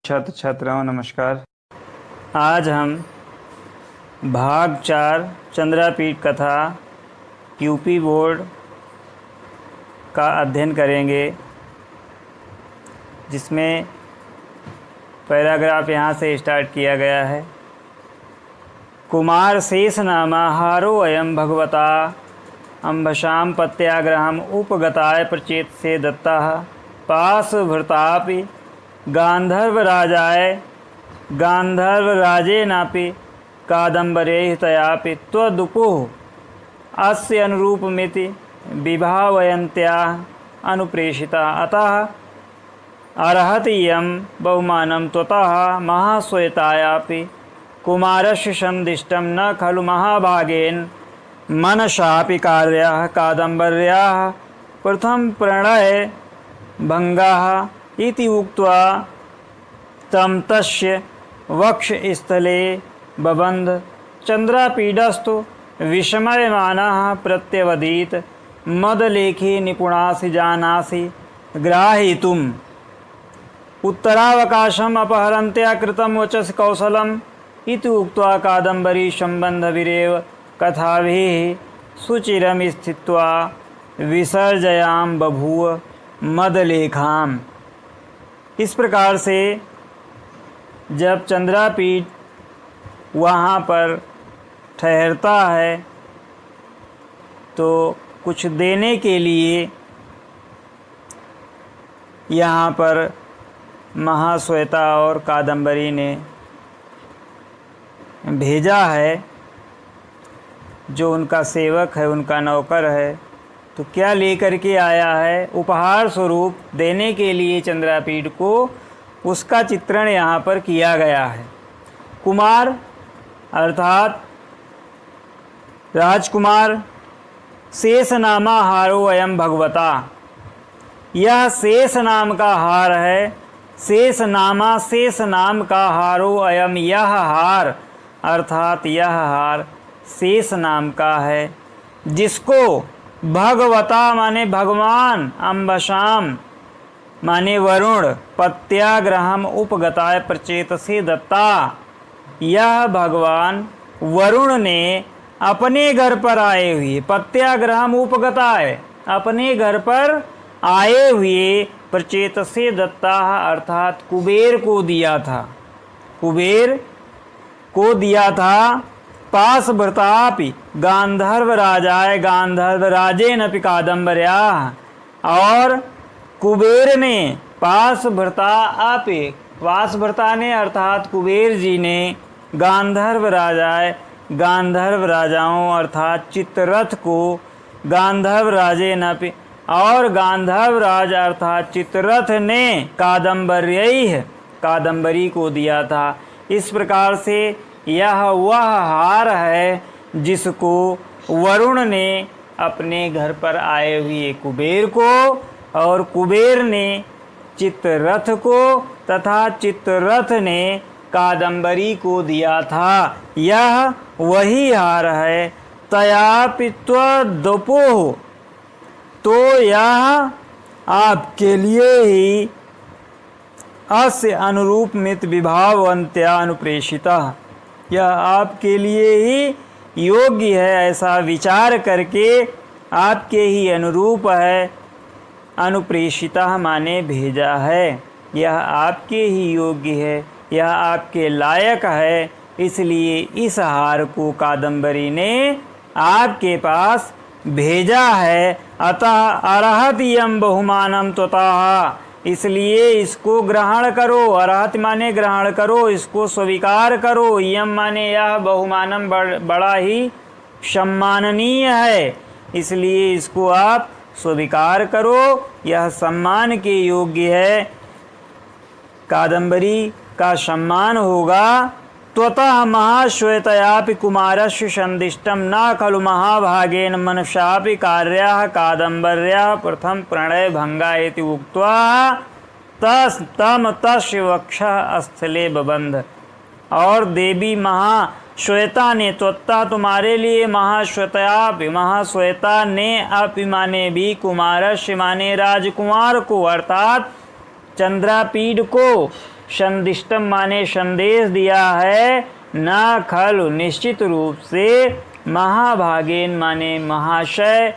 छात्र छात्राओं नमस्कार। आज हम भाग 4 चंद्रापीठ कथा यूपी बोर्ड का अध्ययन करेंगे, जिसमें पैराग्राफ यहाँ से स्टार्ट किया गया है। कुमार शेष नामाहारो अयम भगवता अम्बशाम पत्याग्रहम उपगताय प्रचेत से दत्ता पास भृतापि गांधर्वराजाय गांधर्वराजेनापि कादम्बरेहितयापि त्वदुपुः अस्य अनुरूपमिति विभावयन्त्याः अनुप्रेषिता अतः अर्हति यं बहुमानं त्वतः महाश्वेतायापि कुमारस्य संदिष्टं न खलु महाभागेन मनसापि कार्याः कादम्बर्याः प्रथम प्रणय भंगाः इति उक्त्वा तं तस्य वक्षस्थले बबन्ध। चन्द्रापीडस्तु विस्मयमानः प्रत्यवदीत् मदलेखे निपुणासि जानासि ग्राहीतुम् उत्तरावकाशम् अपहरन्त्या कृतं वचसि कौशलम् इति उक्त्वा कादम्बरी सम्बन्धभिरेव कथाभिः सुचिरं स्थित्वा विसर्जयां बभूव मदलेखाम्। इस प्रकार से जब चंद्रापीठ वहाँ पर ठहरता है तो कुछ देने के लिए यहाँ पर महाश्वेता और कादम्बरी ने भेजा है। जो उनका सेवक है, उनका नौकर है, तो क्या लेकर के आया है? उपहार स्वरूप देने के लिए चंद्रापीठ को, उसका चित्रण यहाँ पर किया गया है। कुमार अर्थात राजकुमार, शेष नामा हारो अयम भगवता, यह शेष नाम का हार है। शेष नामा, शेष नाम का हारो अयम, यह हार अर्थात यह हार शेष नाम का है, जिसको भगवता माने भगवान, अम्बशाम माने वरुण, पत्याग्रहम उपगताय प्रचेतसे दत्ता, यह भगवान वरुण ने अपने घर पर आए हुए, पत्याग्रहम उपगताय अपने घर पर आए हुए, प्रचेतसे दत्ता अर्थात कुबेर को दिया था, कुबेर को दिया था। पास भृतापि गांधर्व राजाय गांधर्व राजेनपि कादम्बर्या, और कुबेर ने पास भृता आपे, पास भृता ने अर्थात कुबेर जी ने गांधर्व राजाय गांधर्व राजाओं अर्थात चित्ररथ को, गांधर्व राजेनपि और गांधर्व राज अर्थात चित्ररथ ने कादम्बर्यैः कादम्बरी को दिया था। इस प्रकार से यह वह हार है जिसको वरुण ने अपने घर पर आए हुए कुबेर को, और कुबेर ने चित्ररथ को तथा चित्ररथ ने कादम्बरी को दिया था। यह वही हार है। तयापि त्वदुपुः, तो यह आपके लिए ही अस्य अनुरूप मित विभावन्त्या अनुप्रेषिता, यह आपके लिए ही योग्य है, ऐसा विचार करके आपके ही अनुरूप है। अनुप्रेषिता माने भेजा है, यह आपके ही योग्य है, यह आपके लायक है, इसलिए इस हार को कादम्बरी ने आपके पास भेजा है। अतः अर्हति यं बहुमानं त्वतः, इसलिए इसको ग्रहण करो। अर्हत माने ग्रहण करो, इसको स्वीकार करो। यम माने यह, बहुमानम बड़ा ही सम्माननीय है, इसलिए इसको आप स्वीकार करो, यह सम्मान के योग्य है, कादम्बरी का सम्मान होगा। त्वतः महाश्वेतयापि कुमारस्य संदिष्टं न खलु महाभागेन मनसापि कार्याः कादम्बर्याः प्रथम प्रणय भंगा इति उक्त्वा तम तस्य वक्षः स्थले बबन्ध। और देवी महाश्वेता ने, त्वत्ता तुम्हारे लिए, महाश्वेतयापि महाश्वेता ने, अपि माने भी, कुमारस्य माने राजकुमार को अर्थात चंद्रापीड को, संदिष्टम माने संदेश दिया है, न खलु निश्चित रूप से, महाभागेन माने महाशय,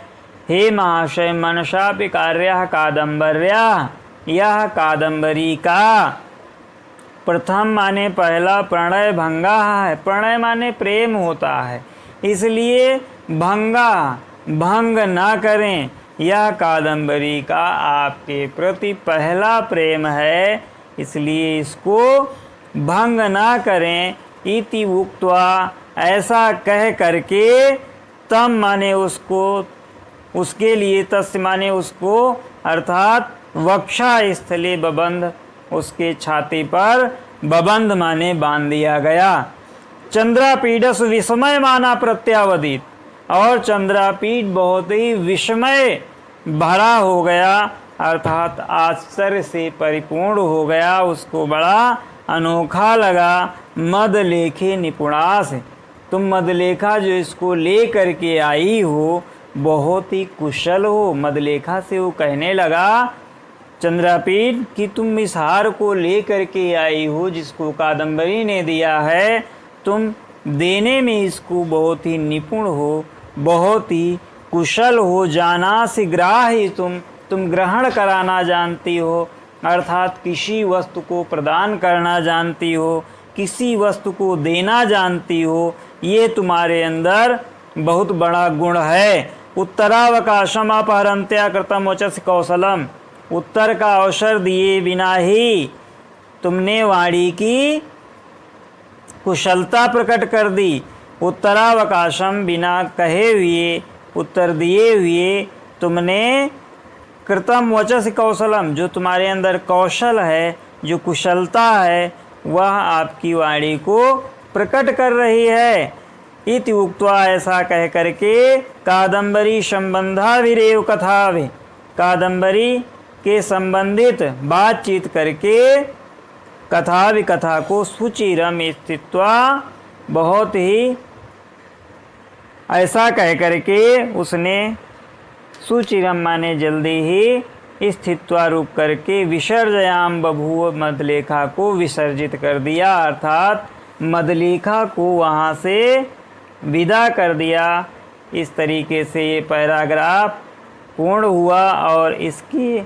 हे महाशय मनसापि कार्य कादम्बर्या, यह कादम्बरी का प्रथम माने पहला प्रणय भंगा है। प्रणय माने प्रेम होता है, इसलिए भंग ना करें। यह कादम्बरी का आपके प्रति पहला प्रेम है, इसलिए इसको भंग ना करें। इति उक्त्वा ऐसा कह करके, तम माने उसको, उसके लिए, तस्य माने उसको, अर्थात वक्षा स्थले बबंध, उसके छाती पर बबंध माने बांध दिया गया। चंद्रापीडस विस्मय माना प्रत्यावदित, और चंद्रापीठ बहुत ही विस्मय भरा हो गया, अर्थात आश्चर्य से परिपूर्ण हो गया, उसको बड़ा अनोखा लगा। मदलेखे निपुणास, तुम मदलेखा जो इसको ले करके आई हो बहुत ही कुशल हो। मदलेखा से वो कहने लगा चंद्रापीठ कि तुम इस हार को ले करके आई हो जिसको कादम्बरी ने दिया है, तुम देने में इसको बहुत ही निपुण हो, बहुत ही कुशल हो। जानासि ग्राह्य, तुम ग्रहण कराना जानती हो, अर्थात किसी वस्तु को प्रदान करना जानती हो, किसी वस्तु को देना जानती हो, ये तुम्हारे अंदर बहुत बड़ा गुण है। उत्तरावकाशम अपहरंत्या कृतम वचस कौशलम, उत्तर का अवसर दिए बिना ही तुमने वाणी की कुशलता प्रकट कर दी। उत्तरावकाशम बिना कहे हुए, उत्तर दिए हुए तुमने कृतम वचस कौशलम, जो तुम्हारे अंदर कौशल है, जो कुशलता है, वह आपकी वाणी को प्रकट कर रही है। इति उक्त्वा ऐसा कह करके, कादम्बरी संबंधाविरेव कथावे, कादम्बरी के संबंधित बातचीत करके, कथा को सुचिरम स्थित्वा, बहुत ही ऐसा कह करके उसने सुचिरम माने जल्दी ही, स्थित्वा रूप करके, विसर्जयाम बभूव, मदलेखा को विसर्जित कर दिया, अर्थात मदलेखा को वहाँ से विदा कर दिया। इस तरीके से ये पैराग्राफ पूर्ण हुआ और इसकी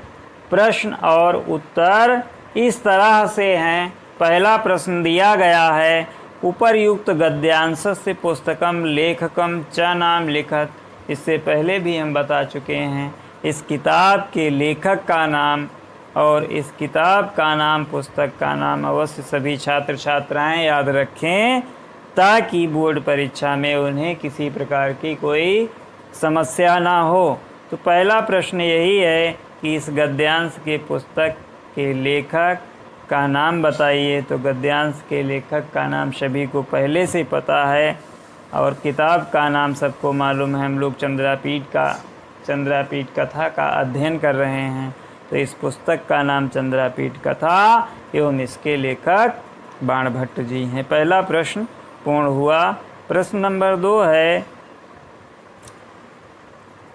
प्रश्न और उत्तर इस तरह से हैं। पहला प्रश्न दिया गया है, उपर्युक्त गद्यांश से पुस्तकम लेखकम च नाम लिखत। इससे पहले भी हम बता चुके हैं इस किताब के लेखक का नाम और इस किताब का नाम, पुस्तक का नाम अवश्य सभी छात्र छात्राएं याद रखें, ताकि बोर्ड परीक्षा में उन्हें किसी प्रकार की कोई समस्या ना हो। तो पहला प्रश्न यही है कि इस गद्यांश के पुस्तक के लेखक का नाम बताइए। तो गद्यांश के लेखक का नाम सभी को पहले से पता है और किताब का नाम सबको मालूम है। हम लोग चंद्रापीठ कथा का अध्ययन कर रहे हैं, तो इस पुस्तक का नाम चंद्रापीठ कथा एवं इसके लेखक बाणभट्ट जी हैं। पहला प्रश्न पूर्ण हुआ। प्रश्न नंबर 2 है,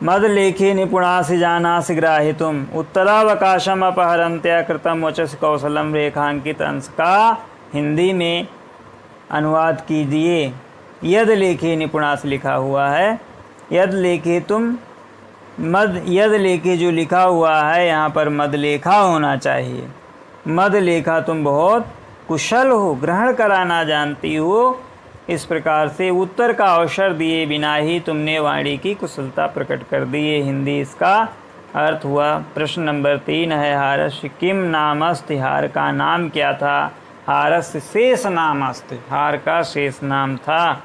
मदलेखे निपुणासि जानासि ग्राहितुम, उत्तरावकाशम अपहरंत्या कृतम वचस कौशलम, रेखांकित अंश का हिंदी में अनुवाद कीजिए। यद लेखे निपुणास लिखा हुआ है, यद लेखे तुम, यद लेखे जो लिखा हुआ है यहाँ पर मदलेखा होना चाहिए। मदलेखा तुम बहुत कुशल हो, ग्रहण कराना जानती हो। इस प्रकार से उत्तर का अवसर दिए बिना ही तुमने वाणी की कुशलता प्रकट कर दी। ये हिंदी इसका अर्थ हुआ। प्रश्न नंबर 3 है, हारस्य किम नामस्ति, हार का नाम क्या था? हारस्य शेष नामस्ति, हार का शेष नाम था।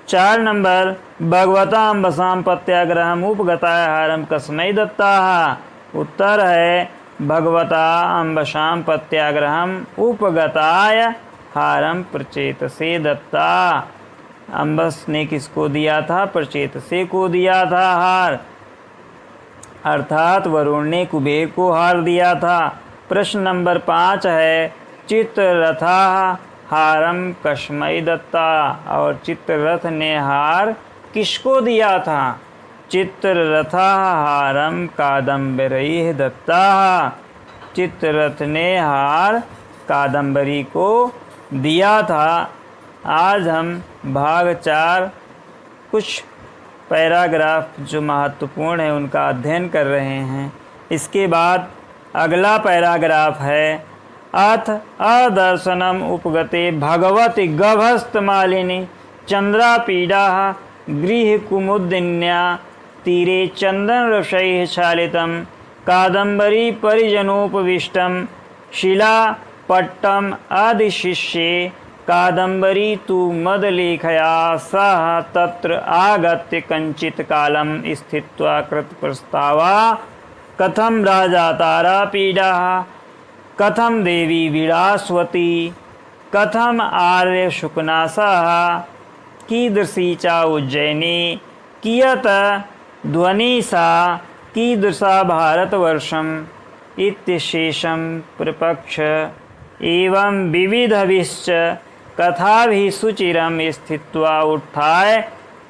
4 नंबर, भगवता अम्बसाम पत्याग्रहम उपगताय हारम कस्मै दत्ताः। उत्तर है, भगवता अम्बसाम पत्याग्रहम उपगताय हारम प्रचेतसे दत्ता। अम्बस ने किसको दिया था? प्रचेतसे को दिया था हार, अर्थात वरुण ने कुबेर को हार दिया था। प्रश्न नंबर 5 है, चित्ररथा हारम कस्मै दत्ता, और चित्ररथ ने हार किसको दिया था? चित्ररथा हारम कादम्बरी दत्ता, चित्ररथ ने हार कादंबरी को दिया था। आज हम भाग 4 कुछ पैराग्राफ जो महत्वपूर्ण है उनका अध्ययन कर रहे हैं। इसके बाद अगला पैराग्राफ है अथ अदर्शनम उपगते भगवति गभस्तमालिनी चंद्रापीडा गृह कुमुदिन्या तीरे चंदन रसैः क्षालितं कादंबरी परिजनोपविष्टं शिलापट्टम आदिशिष्ये कादंबरी तु मदलेखया सह तत्र आगत्य कञ्चित् कालं स्थित्वा कृतप्रस्तावा कथं राजा तारापीडा कथं देवी विलासवती कथम आर्य शुकनासः कीदृशी च उज्जयिनी कियत् ध्वनि सा कीदृशा भारतवर्षम् इत्यशेषं प्रपक्ष एवं विविधभिश्च कथाभिः सुचिरं स्थित्वा उत्थाय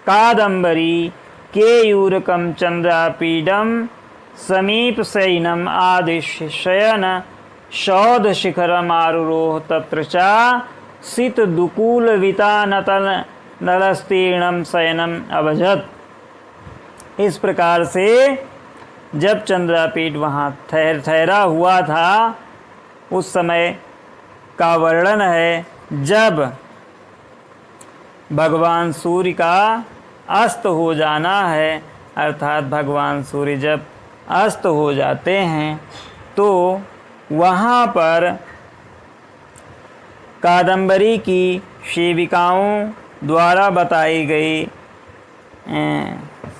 कादंबरी केयूरकं चंद्रापीडं समीपशयनम् आदिश्य शयन शौधशिखरमारुरोह तत्र च शीतदुकूलवितानलस्तीर्णं शयनम् अभजत्। इस प्रकार से जब चंद्रापीठ वहाँ ठहरा हुआ था उस समय का वर्णन है जब भगवान सूर्य का अस्त हो जाना है, अर्थात भगवान सूर्य जब अस्त हो जाते हैं तो वहाँ पर कादंबरी की सेविकाओं द्वारा बताई गई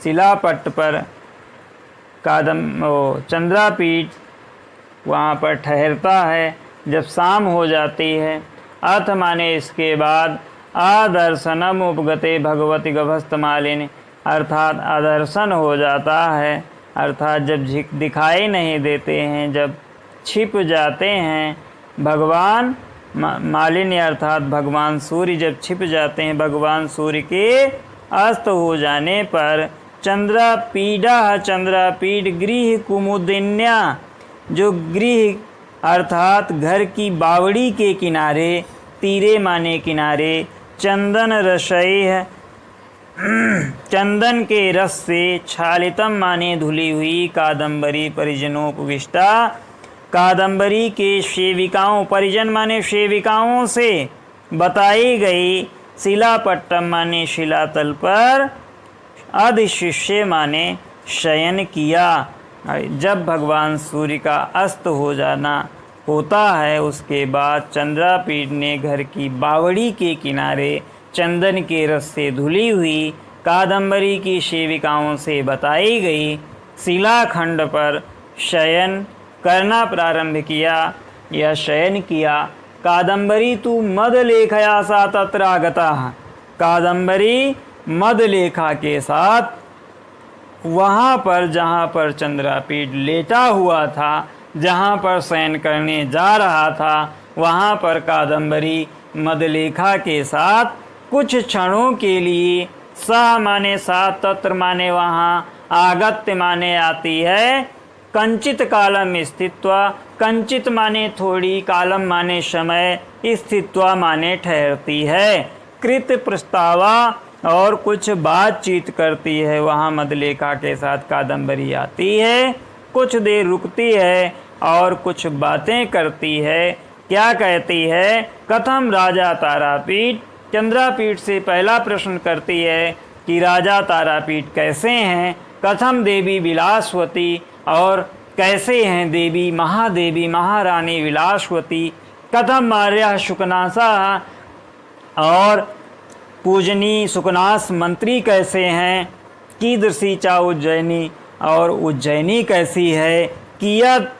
शिलापट्ट पर चंद्रापीठ वहाँ पर ठहरता है। जब शाम हो जाती है अथ माने इसके बाद आदर्शनम उपगते भगवती गभस्तमालिनी, अर्थात आदर्शन हो जाता है, अर्थात जब दिखाई नहीं देते हैं, जब छिप जाते हैं भगवान मालिनी अर्थात भगवान सूर्य जब छिप जाते हैं, भगवान सूर्य के अस्त हो जाने पर चंद्रापीडा चंद्रापीठ गृह कुमुदिन्या, जो गृह अर्थात घर की बावड़ी के किनारे, तीरे माने किनारे, चंदन रसैः चंदन के रस से क्षालितम माने धुली हुई कादंबरी परिजनोपविष्टा, कादंबरी के सेविकाओं, परिजन माने सेविकाओं से बताई गई, शिलापट्टम माने शिलातल पर, अधिशिष्य माने शयन किया। जब भगवान सूर्य का अस्त हो जाना होता है उसके बाद चंद्रापीठ ने घर की बावड़ी के किनारे चंदन के रस से धुली हुई कादंबरी की सेविकाओं से बताई गई शिलाखंड पर शयन करना प्रारंभ किया या शयन किया। कादंबरी तु मदलेखया सा तत्र आगता, कादंबरी मदलेखा के साथ वहाँ पर जहाँ पर चंद्रापीठ लेटा हुआ था, जहाँ पर शयन करने जा रहा था, वहाँ पर कादंबरी मदलेखा के साथ कुछ क्षणों के लिए, सह माने साथ, तत्र माने वहाँ, आगत्य माने आती है, कंचित कालम स्थित्वा, कंचित माने थोड़ी, कालम माने समय, स्थित्वा माने ठहरती है, कृत प्रस्तावा और कुछ बातचीत करती है। वहाँ मदलेखा के साथ कादंबरी आती है, कुछ देर रुकती है और कुछ बातें करती है। क्या कहती है? कथम राजा तारापीठ, चंद्रापीठ से पहला प्रश्न करती है कि राजा तारापीठ कैसे हैं, कथम देवी विलासवती, और कैसे हैं देवी महादेवी महारानी विलासवती, कथम आर्य शुकनासा, और पूजनी सुकनास मंत्री कैसे हैं, कीदृशी चा उज्जयिनी, और उज्जयिनी कैसी है, कियत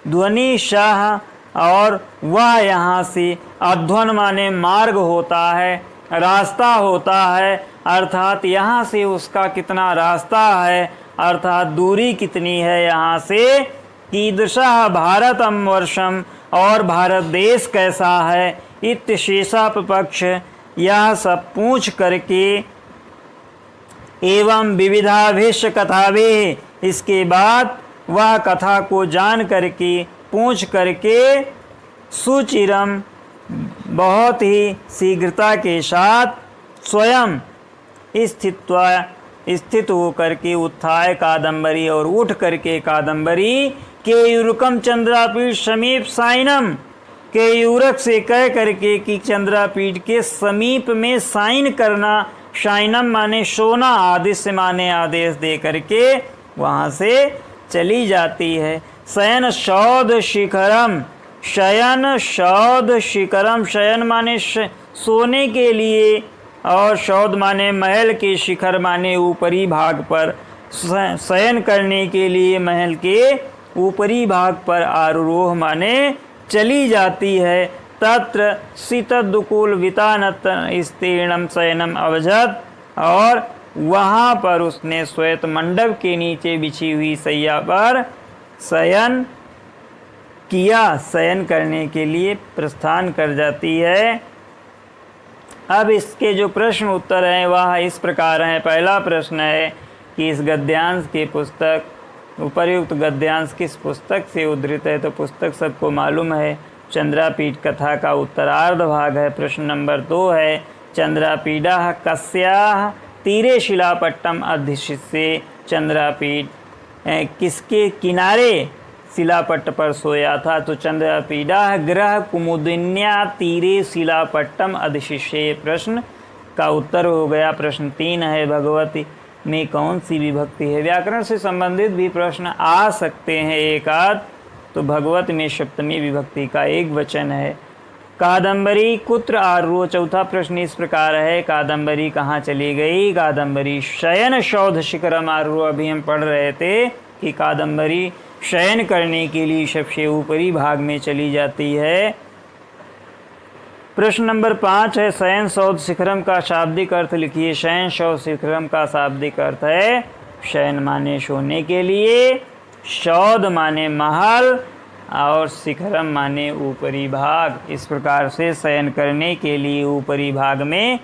ध्वनि शाह, और वह यहाँ से अध्वन माने मार्ग होता है, रास्ता होता है, अर्थात यहाँ से उसका कितना रास्ता है, अर्थात दूरी कितनी है यहाँ से, कीदृशः भारतम वर्षम, और भारत देश कैसा है, इत्यशेषा पक्ष, यह सब पूछ करके, एवं विविधाभिश्च कथाभिः, इसके बाद वह कथा को जान करके, पूछ करके, सुचिरम बहुत ही शीघ्रता के साथ स्वयं स्थित होकर के उत्थाय कादंबरी और उठ करके कादंबरी केयूरकम चंद्रापीठ समीप साइनम केयूरक से कह करके कि चंद्रापीठ के समीप में साइन करना, शाइनम माने सोना, आदेश माने आदेश दे करके वहाँ से चली जाती है। शयन शौध शिखरम, शयन शौध शिखरम, शयन माने सोने के लिए और शौध माने महल के, शिखर माने ऊपरी भाग पर, शयन करने के लिए महल के ऊपरी भाग पर, आरोह माने चली जाती है। तत्र शीतदुकूल वितानत स्तीर्णम शयनम अवजत, और वहाँ पर उसने श्वेत मंडप के नीचे बिछी हुई सैया पर शयन किया, शयन करने के लिए प्रस्थान कर जाती है। अब इसके जो प्रश्न उत्तर हैं वह इस प्रकार हैं। पहला प्रश्न है कि इस गद्यांश की पुस्तक, उपर्युक्त गद्यांश किस पुस्तक से उद्धृत है? तो पुस्तक सबको मालूम है, चंद्रापीठ कथा का उत्तरार्ध भाग है। प्रश्न नंबर 2 है चंद्रापीडः कस्याः तीरे शिलापट्टम अधिशिष्ये, चंद्रापीठ किसके किनारे शिलापट्ट पर सोया था? तो चंद्रापीडः ग्रह कुमुदिन्या तीरे शिलापट्टम अधिशिष्ये, प्रश्न का उत्तर हो गया। प्रश्न 3 है भगवती में कौन सी विभक्ति है? व्याकरण से संबंधित भी प्रश्न आ सकते हैं एक आध। तो भगवत में सप्तमी विभक्ति का एक वचन है। कादंबरी कुत्र आरूढ़, चौथा प्रश्न इस प्रकार है, कादंबरी कहाँ चली गई? कादंबरी शयन शौध शिखरम आरूढ़, अभी हम पढ़ रहे थे कि कादंबरी शयन करने के लिए सबसे ऊपरी भाग में चली जाती है। प्रश्न नंबर 5 है शयन शौध शिखरम का शाब्दिक अर्थ लिखिए। शयन शौध शिखरम का शाब्दिक अर्थ है शयन माने सोने के लिए, शौध माने महल, और शिखरम माने ऊपरी भाग। इस प्रकार से शयन करने के लिए ऊपरी भाग में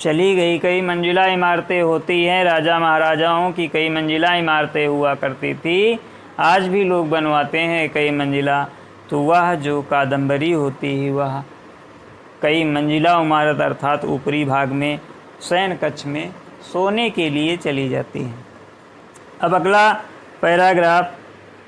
चली गई। कई मंजिला इमारतें होती हैं, राजा महाराजाओं की कई मंजिला इमारतें हुआ करती थी, आज भी लोग बनवाते हैं कई मंजिला। तो वह जो कादंबरी होती है वह कई मंजिला इमारत अर्थात ऊपरी भाग में शयन कक्ष में सोने के लिए चली जाती है। अब अगला पैराग्राफ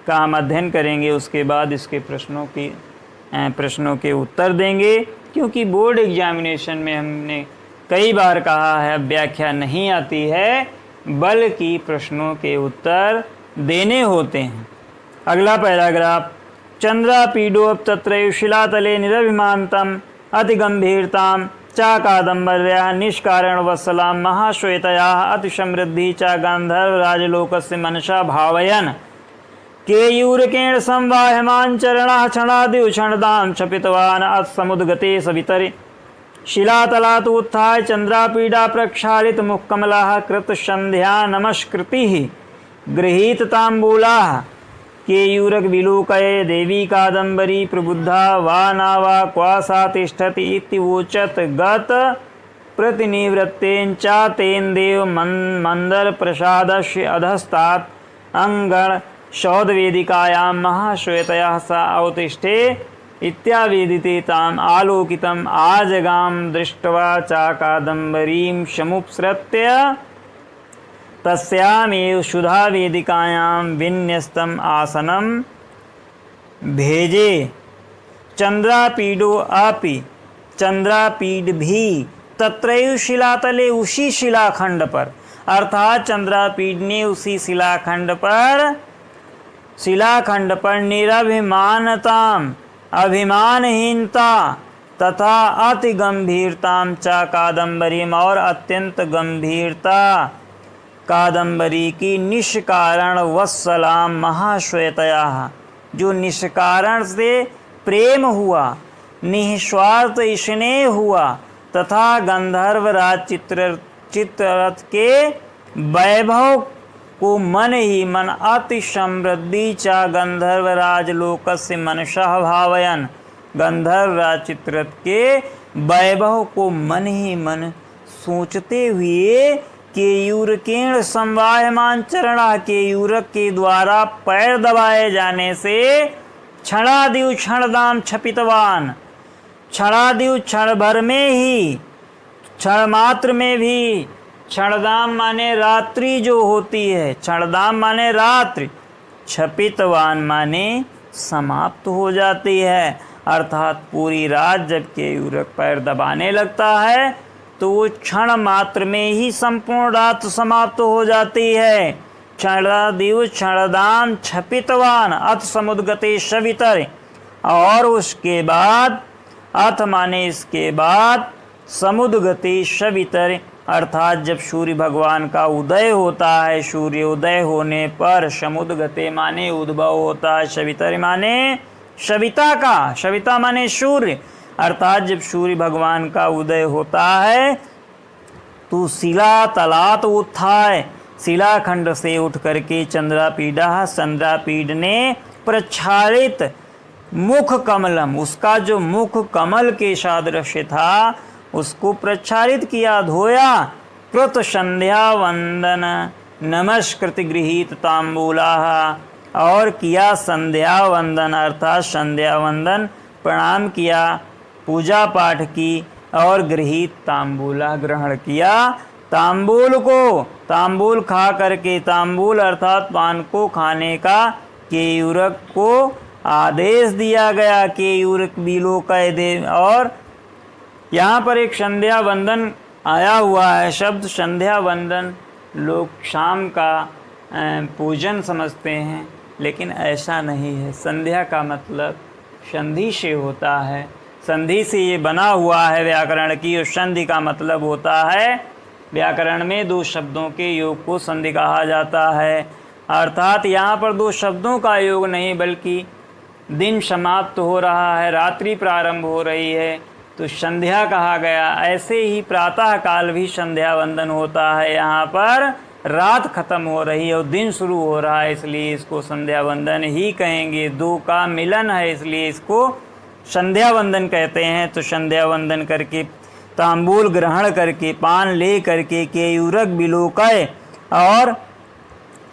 का हम अध्ययन करेंगे, उसके बाद इसके प्रश्नों के उत्तर देंगे, क्योंकि बोर्ड एग्जामिनेशन में हमने कई बार कहा है व्याख्या नहीं आती है बल्कि प्रश्नों के उत्तर देने होते हैं। अगला पैराग्राफ चंद्रापीडोप तत्रैव शिलातले निरभिमानतम अतिगंभीरताम चा कादंबर्या निष्कारण वत्सलाम महाश्वेतया अतिसमृद्धि चा गांधर्व राजलोकस्य मनसा भावयन केयूरकेण संवाह्यमान चरणः क्षणादि क्षणदां क्षपितवान् अत्समुद्गते सवितरे शिलातलात् उत्थाय चंद्रापीडा प्रक्षालित मुखकमलाः कृतसन्ध्या नमस्कृतिः गृहीत ताम्बूलाः केयूरक विलोकये देवी कादंबरी प्रबुद्धा वा न वा क्वा सा तिष्ठति इत्युवोचत् गत प्रतिनिवृत्तेन च तेन देव मंदर प्रसादस्य अधस्तात् अंगण शौधवेदिकायां महाश्वेतया सा अवतिष्ठे इत्यावेदिते ताम् आलोकितम् आजगाम दृष्ट्वा च कादंबरीं समुपसृत्य तस्यामेव सुधा वेदिकायां विन्यस्तम आसनम भेजे। चंद्रापीडो अपि, चंद्रापीड भी तत्रैव शिलातले, उसी शिलाखंड पर, अर्थात चंद्रापीड ने उसी शिलाखंड पर निरभिमानताम, अभिमानहीनता तथा अति गंभीरताम च कादंबरीम, और अत्यंत गंभीरता कादंबरी की निष्कारण वत्सलाम महाश्वेतया, जो निष्कारण से प्रेम हुआ, निस्वार्थ स्नेह हुआ, तथा गंधर्व राज चित्ररथ के वैभव को मन ही मन अति समृद्धि चा गंधर्व राजलोकस्य मनसः भावयन, गंधर्व राज चित्ररथ के वैभव को मन ही मन सोचते हुए केयूरकेण संवाह्यमान चरणा, केयूरक के द्वारा पैर दबाए जाने से क्षणादिव क्षणदाम क्षपितवान। क्षणादिव क्षण भर में ही, क्षण मात्र में भी, क्षणदाम माने रात्रि जो होती है, क्षणदाम माने रात्रि, क्षपितवान माने समाप्त हो जाती है। अर्थात पूरी रात जब केयूरक पैर दबाने लगता है तो वो क्षण मात्र में ही संपूर्ण रात समाप्त हो जाती है। क्षणादिव क्षणदाम क्षपितवान अथ समुद्गते शवितर। और उसके बाद, अथ माने इसके बाद, समुद्गते शवितर अर्थात जब सूर्य भगवान का उदय होता है, सूर्य उदय होने पर समुद्गते माने उद्भव होता है, शवितर माने सविता का, सविता माने सूर्य, अर्थात जब सूर्य भगवान का उदय होता है तो शिला तलात उत्थाय, शिलाखंड से उठ करके चंद्रापीडा, चंद्रापीड ने प्रक्षालित मुख कमलम, उसका जो मुख कमल के सादृश्य था उसको प्रक्षालित किया, धोया। कृत संध्या वंदन नमस्कृत गृहीत तांबूला, और किया संध्या वंदन अर्थात संध्या वंदन, प्रणाम किया, पूजा पाठ की, और गृहीत तांबूला ग्रहण किया। तांबूल को, तांबूल खा करके, तांबूल अर्थात पान को खाने का केयूरक को आदेश दिया गया। केयूरक बिलोकय दे। और यहाँ पर एक संध्या वंदन आया हुआ है शब्द। संध्या वंदन लोग शाम का पूजन समझते हैं, लेकिन ऐसा नहीं है। संध्या का मतलब संधि से होता है, संधि से ये बना हुआ है व्याकरण की। और संधि का मतलब होता है, व्याकरण में दो शब्दों के योग को संधि कहा जाता है। अर्थात यहाँ पर दो शब्दों का योग नहीं, बल्कि दिन समाप्त हो रहा है, रात्रि प्रारंभ हो रही है तो संध्या कहा गया। ऐसे ही प्रातः काल भी संध्या वंदन होता है। यहाँ पर रात खत्म हो रही है और दिन शुरू हो रहा है, इसलिए इसको संध्या वंदन ही कहेंगे। दो का मिलन है इसलिए इसको संध्या वंदन कहते हैं। तो संध्या वंदन करके, तांबूल ग्रहण करके, पान ले करके केयूरक बिलोकय, और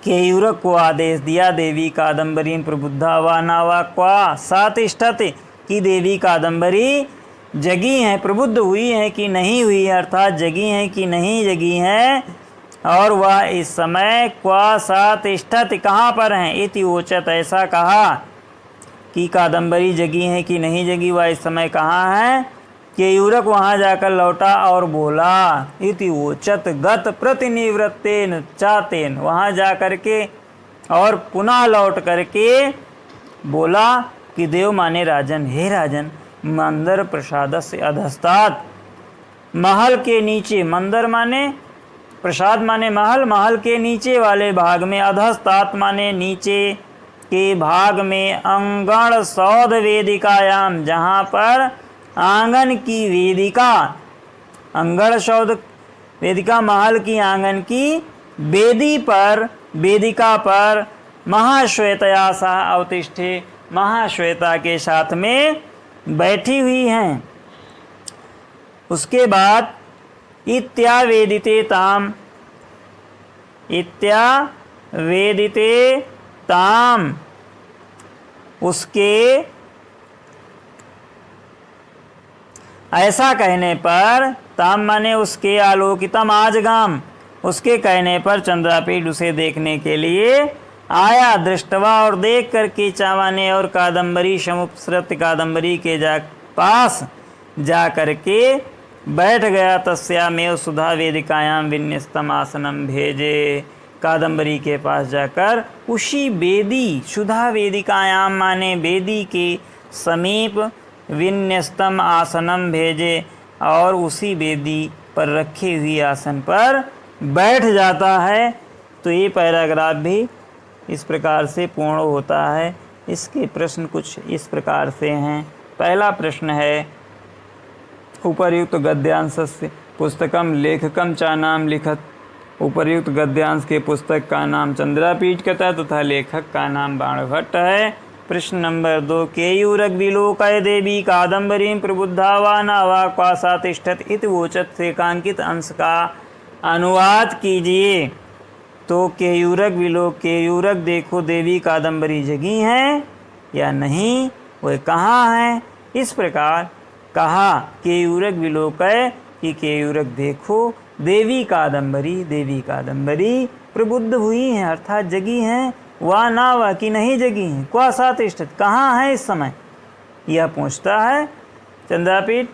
केयूरक को आदेश दिया, देवी कादम्बरी प्रबुद्धा वा नावा क्वा सा तिष्ठति, कि देवी कादम्बरी जगी हैं, प्रबुद्ध हुई हैं कि नहीं हुई, अर्थात जगी हैं कि नहीं जगी हैं, और वह इस समय क्वा सा तिष्ठति कहाँ पर हैं। इति ओचत ऐसा कहा कि कादम्बरी जगी हैं कि नहीं जगी, वह इस समय कहाँ है। केयूरक वहाँ जाकर लौटा और बोला, इति ओचत गत प्रतिनिवृत्तेन चातेन, वहाँ जा करके और पुनः लौट करके बोला कि देव माने राजन, हे राजन, मंदर प्रसाद से अधस्तात्, महल के नीचे, मंदर माने प्रसाद माने महल, महल के नीचे वाले भाग में, अधस्तात् माने नीचे के भाग में, अंगण सौध वेदिकायाम, जहाँ पर आंगन की वेदिका, अंगण सौध वेदिका महल की आंगन की वेदी पर, वेदिका पर महाश्वेतया सह अवतिष्ठे, महाश्वेता के साथ में बैठी हुई हैं। उसके बाद इत्यावेदिते ताम, इत्यावेदिते ताम, उसके ऐसा कहने पर, ताम माने उसके, आलोकितम आजगाम, उसके कहने पर चंद्रापीड उसे देखने के लिए आया। दृष्टवा, और देख करके चावाने, और कादम्बरी समुपसृत, कादम्बरी के पास जा करके बैठ गया। तस्यामेव सुधा वेदिकायाम विन्यस्तम आसनम भेजे, कादम्बरी के पास जाकर उसी वेदी, सुधा वेदिकायाम माने वेदी के समीप, विन्यस्तम आसनम भेजे, और उसी वेदी पर रखी हुई आसन पर बैठ जाता है। तो ये पैराग्राफ भी इस प्रकार से पूर्ण होता है। इसके प्रश्न कुछ इस प्रकार से हैं। पहला प्रश्न है, उपर्युक्त गद्यांशस्य पुस्तकम लेखकम चा नाम लिखत, उपर्युक्त गद्यांश के पुस्तक का नाम चंद्रापीड कथा तथा लेखक का नाम बाणभट्ट है। प्रश्न नंबर 2, केयूरक बिलोकय देवी कादम्बरी प्रबुद्धा वा नावा क्वा सा तिष्ठत इति वोचत से कांकित अंश का अनुवाद कीजिए। तो केयूरक बिलो, केयूरक देखो देवी कादम्बरी जगी हैं या नहीं, वह कहाँ है। इस प्रकार कहा केयूरक विलोकय कि केयूरक देखो, देवी कादम्बरी प्रबुद्ध हुई हैं अर्थात जगी हैं, वा ना वा कि नहीं जगी हैं, क्वा सा तिष्ठत कहाँ है इस समय, यह पूछता है चंद्रापीठ।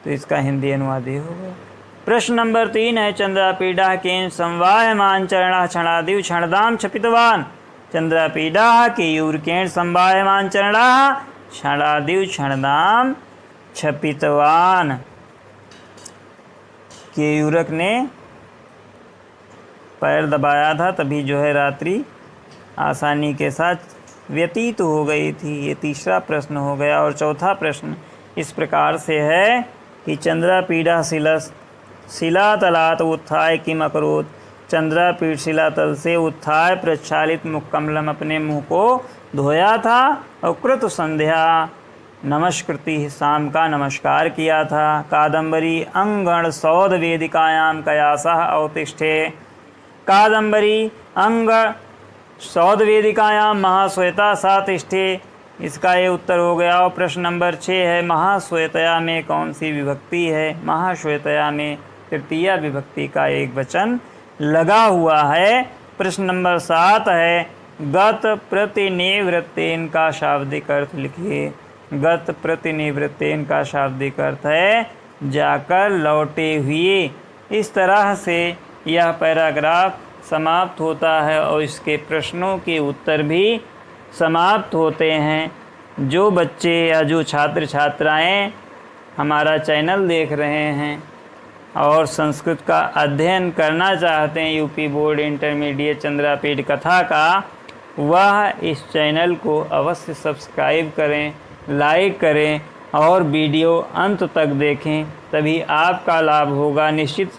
तो इसका हिंदी अनुवाद ये होगा। प्रश्न नंबर 3 है चंद्रापीडा केन संवाहमान चरणा क्षणादिव क्षणदाम क्षपितवान। चंद्रापीडा केयूरकेण संवाहमान चरणा क्षणादिव क्षणदाम क्षपितवान। केयूरक ने पैर दबाया था तभी जो है रात्रि आसानी के साथ व्यतीत हो गई थी। ये तीसरा प्रश्न हो गया। और चौथा प्रश्न इस प्रकार से है कि चंद्रापीडा शिलातलात् उत्थाय किम अकरोत्। चंद्रापीठ शिलातल से उत्थाय प्रक्षालित मुखकमलम अपने मुंह को धोया था और कृत संध्या नमस्कृति शाम का नमस्कार किया था। कादम्बरी अंगण सौध वेदिकायाम कयासः अवतिष्ठे। कादम्बरी अंग सौध वेदिकायाम महाश्वेता सा तिष्ठे। इसका ये उत्तर हो गया। और प्रश्न नंबर 6 है महाश्वेतया में कौन सी विभक्ति है। महाश्वेतया में तृतीया विभक्ति का एक वचन लगा हुआ है। प्रश्न नंबर 7 है गत प्रतिनिवृत्तेन का शाब्दिक अर्थ लिखिए। गत प्रतिनिवृत्तेन का शाब्दिक अर्थ है जाकर लौटे हुए। इस तरह से यह पैराग्राफ समाप्त होता है और इसके प्रश्नों के उत्तर भी समाप्त होते हैं। जो बच्चे या जो छात्र छात्राएं हमारा चैनल देख रहे हैं और संस्कृत का अध्ययन करना चाहते हैं यूपी बोर्ड इंटरमीडिएट चंद्रापीठ कथा का, वह इस चैनल को अवश्य सब्सक्राइब करें, लाइक करें और वीडियो अंत तक देखें, तभी आपका लाभ होगा। निश्चित